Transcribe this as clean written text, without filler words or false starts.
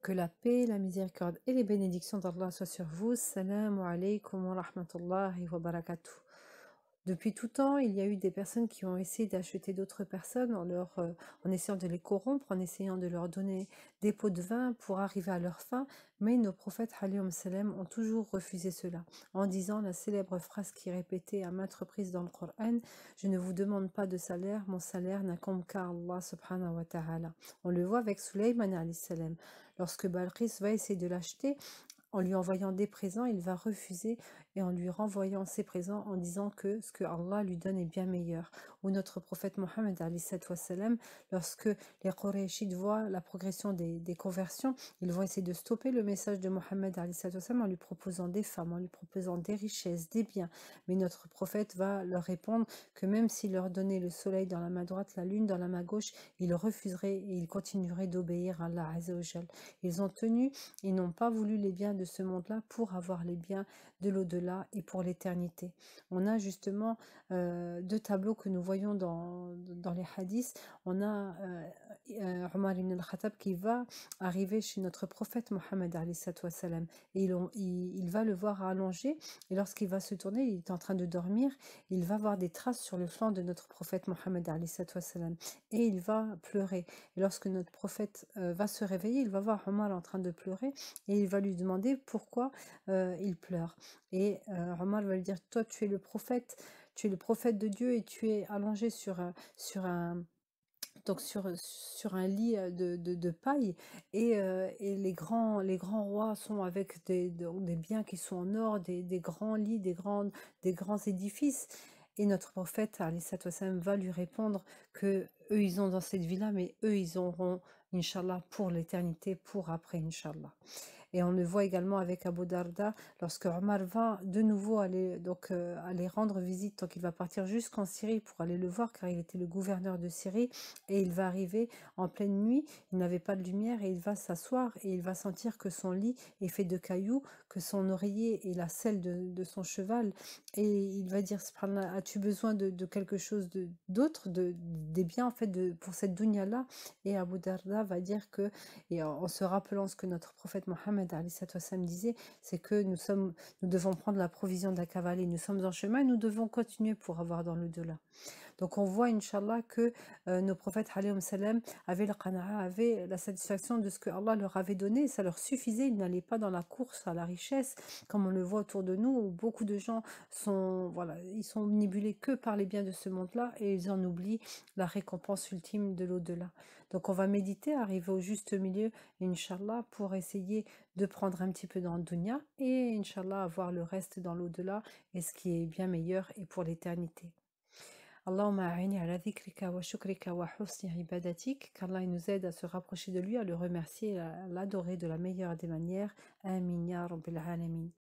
Que la paix, la miséricorde et les bénédictions d'Allah soient sur vous. Salam alaykum wa rahmatullahi wa barakatuh. Depuis tout temps, il y a eu des personnes qui ont essayé d'acheter d'autres personnes en essayant de les corrompre, en essayant de leur donner des pots de vin pour arriver à leur fin. Mais nos prophètes alayhim salam ont toujours refusé cela, en disant la célèbre phrase qui est répétée à maintes reprises dans le Coran: je ne vous demande pas de salaire, mon salaire n'incombe qu'à Allah subhanahu wa ta'ala. On le voit avec Suleyman alayhi salam. Lorsque Balqis va essayer de l'acheter, en lui envoyant des présents, il va refuser, et en lui renvoyant ses présents en disant que ce que Allah lui donne est bien meilleur. Ou notre prophète Mohammed alayhi salam, lorsque les Qurayshites voient la progression des conversions, ils vont essayer de stopper le message de Mohammed alayhi salam en lui proposant des femmes, en lui proposant des richesses, des biens. Mais notre prophète va leur répondre que même s'il leur donnait le soleil dans la main droite, la lune dans la main gauche, ils refuseraient et ils continueraient d'obéir à Allah azza wa jal. Ils ont tenu, ils n'ont pas voulu les biens de ce monde-là pour avoir les biens de l'au-delà et pour l'éternité. On a justement deux tableaux que nous voyons dans les hadiths. On a Omar ibn al-Khattab qui va arriver chez notre prophète Mohammed alayhi salam, et il va le voir allongé, et lorsqu'il va se tourner, il est en train de dormir, il va voir des traces sur le flanc de notre prophète Mohammed alayhi salam, et il va pleurer. Et lorsque notre prophète va se réveiller, il va voir Omar en train de pleurer, et il va lui demander pourquoi il pleure. Et Omar va lui dire: toi tu es le prophète de Dieu, et tu es allongé sur un lit de paille, et les grands rois sont avec des biens qui sont en or, des grands lits, des grands édifices. Et notre prophète alayhi salam va lui répondre que eux ils ont dans cette vie-là, mais eux ils auront, Inch'Allah, pour l'éternité, pour après, Inch'Allah. Et on le voit également avec Abu Darda, lorsque Omar va de nouveau aller rendre visite, donc il va partir jusqu'en Syrie pour aller le voir, car il était le gouverneur de Syrie, et il va arriver en pleine nuit, il n'avait pas de lumière, et il va s'asseoir, et il va sentir que son lit est fait de cailloux, que son oreiller est la selle de son cheval, et il va dire: Subhanallah, as-tu besoin de quelque chose d'autre, des biens en fait pour cette dunya-là? Et Abu Darda va dire que, et en se rappelant ce que notre prophète Mohammed alayhi salam disait, c'est que nous devons prendre la provision de la cavalerie, nous sommes en chemin et nous devons continuer pour avoir dans l'au-delà. Donc on voit, Inch'Allah, que nos prophètes alayhim salam avaient le qana'a, avaient la satisfaction de ce que Allah leur avait donné, et ça leur suffisait. Ils n'allaient pas dans la course à la richesse, comme on le voit autour de nous, où beaucoup de gens ils sont omnibulés que par les biens de ce monde-là, et ils en oublient la récompense ultime de l'au-delà. Donc on va méditer, arriver au juste milieu, Inch'Allah, pour essayer de prendre un petit peu dans le dunya, et Inch'Allah avoir le reste dans l'au-delà, et ce qui est bien meilleur et pour l'éternité. Allahumma a'ini ala dhikrika wa shukrika wa husni ibadatik, qu'Allah nous aide à se rapprocher de lui, à le remercier et à l'adorer de la meilleure des manières. Amin ya rabbil alamin.